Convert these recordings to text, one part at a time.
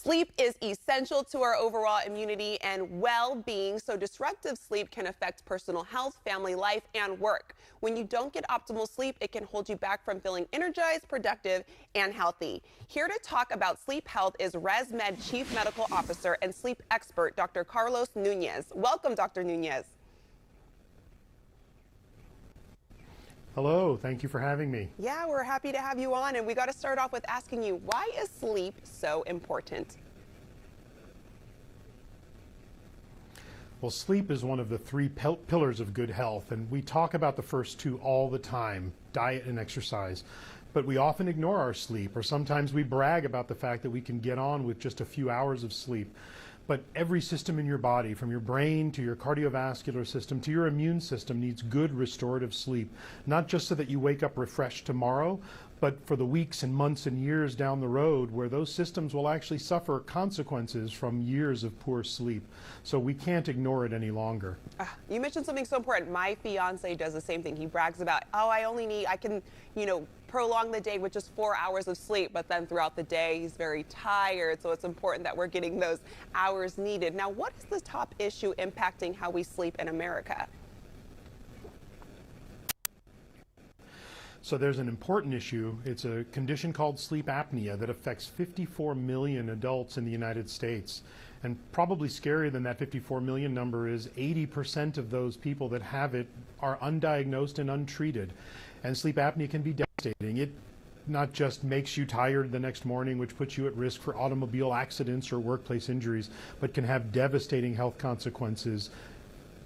Sleep is essential to our overall immunity and well-being, so disruptive sleep can affect personal health, family life, and work. When you don't get optimal sleep, it can hold you back from feeling energized, productive, and healthy. Here to talk about sleep health is Resmed Chief Medical Officer and sleep expert, Dr. Carlos Nunez. Welcome, Dr. Nunez. Hello, thank you for having me. Yeah, we're happy to have you on, and we got to start off with asking you, why is sleep so important? Well, sleep is one of the three pillars of good health, and we talk about the first two all the time, diet and exercise. But we often ignore our sleep, or sometimes we brag about the fact that we can get on with just a few hours of sleep. But every system in your body, from your brain to your cardiovascular system to your immune system, needs good restorative sleep. Not just so that you wake up refreshed tomorrow, but for the weeks and months and years down the road where those systems will actually suffer consequences from years of poor sleep. So we can't ignore it any longer. You mentioned something so important. My fiance does the same thing. He brags about, I can, prolong the day with just 4 hours of sleep, but then throughout the day he's very tired. So it's important that we're getting those hours needed. Now, what is the top issue impacting how we sleep in America? So there's an important issue. It's a condition called sleep apnea that affects 54 million adults in the United States. And probably scarier than that 54 million number is 80% of those people that have it are undiagnosed and untreated. And sleep apnea can be devastating. It not just makes you tired the next morning, which puts you at risk for automobile accidents or workplace injuries, but can have devastating health consequences,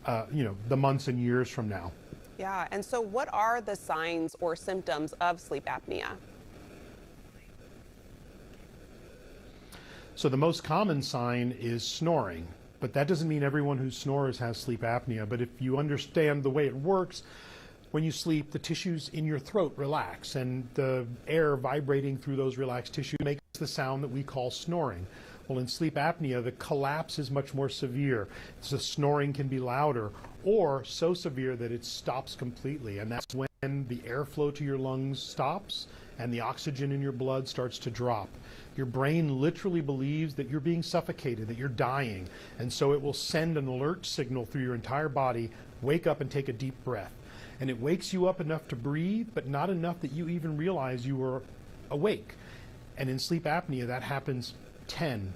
the months and years from now. Yeah, and so what are the signs or symptoms of sleep apnea? So the most common sign is snoring, but that doesn't mean everyone who snores has sleep apnea. But if you understand the way it works, when you sleep, the tissues in your throat relax, and the air vibrating through those relaxed tissues makes the sound that we call snoring. Well, in sleep apnea, the collapse is much more severe. So snoring can be louder or so severe that it stops completely. And that's when the airflow to your lungs stops and the oxygen in your blood starts to drop. Your brain literally believes that you're being suffocated, that you're dying. And so it will send an alert signal through your entire body, wake up and take a deep breath. And it wakes you up enough to breathe, but not enough that you even realize you were awake. And in sleep apnea, that happens 10,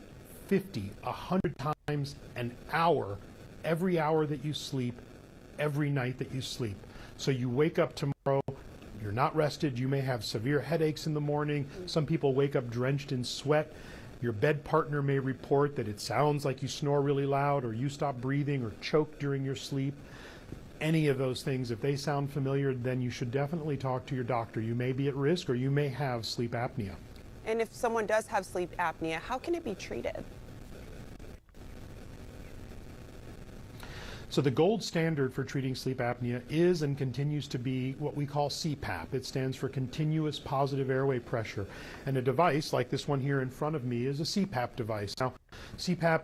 50, 100 times an hour, every hour that you sleep, every night that you sleep. So you wake up tomorrow, you're not rested, you may have severe headaches in the morning. Some people wake up drenched in sweat. Your bed partner may report that it sounds like you snore really loud, or you stop breathing or choke during your sleep. Any of those things, if they sound familiar, then you should definitely talk to your doctor. You may be at risk, or you may have sleep apnea. And if someone does have sleep apnea, how can it be treated? So the gold standard for treating sleep apnea is and continues to be what we call CPAP. It stands for continuous positive airway pressure. And a device like this one here in front of me is a CPAP device. Now, CPAP,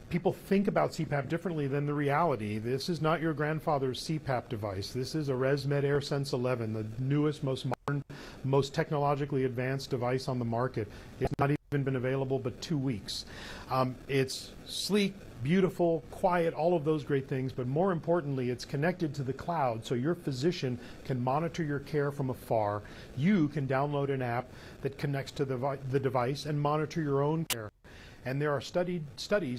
people think about CPAP differently than the reality. This is not your grandfather's CPAP device. This is a Resmed Air Sense 11, the newest, most modern, most technologically advanced device on the market. It's not even been available but 2 weeks. It's sleek, beautiful, quiet, all of those great things, but more importantly, it's connected to the cloud, so your physician can monitor your care from afar. You can download an app that connects to the device and monitor your own care. And there are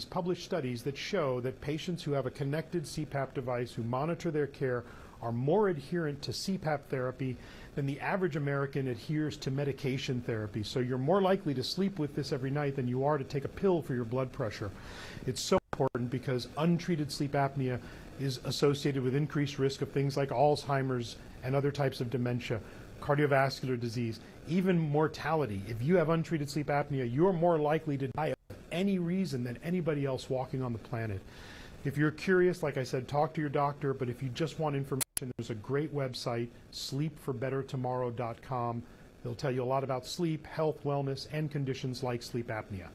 published studies that show that patients who have a connected CPAP device who monitor their care are more adherent to CPAP therapy than the average American adheres to medication therapy. So you're more likely to sleep with this every night than you are to take a pill for your blood pressure. It's so important because untreated sleep apnea is associated with increased risk of things like Alzheimer's and other types of dementia, cardiovascular disease, even mortality. If you have untreated sleep apnea, you're more likely to die of any reason than anybody else walking on the planet. If you're curious, like I said, talk to your doctor, but if you just want information, there's a great website, sleepforbettertomorrow.com. They'll tell you a lot about sleep, health, wellness, and conditions like sleep apnea.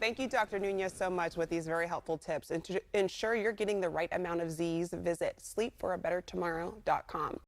Thank you, Dr. Nunez, so much with these very helpful tips. And to ensure you're getting the right amount of Z's, visit sleepforabettertomorrow.com.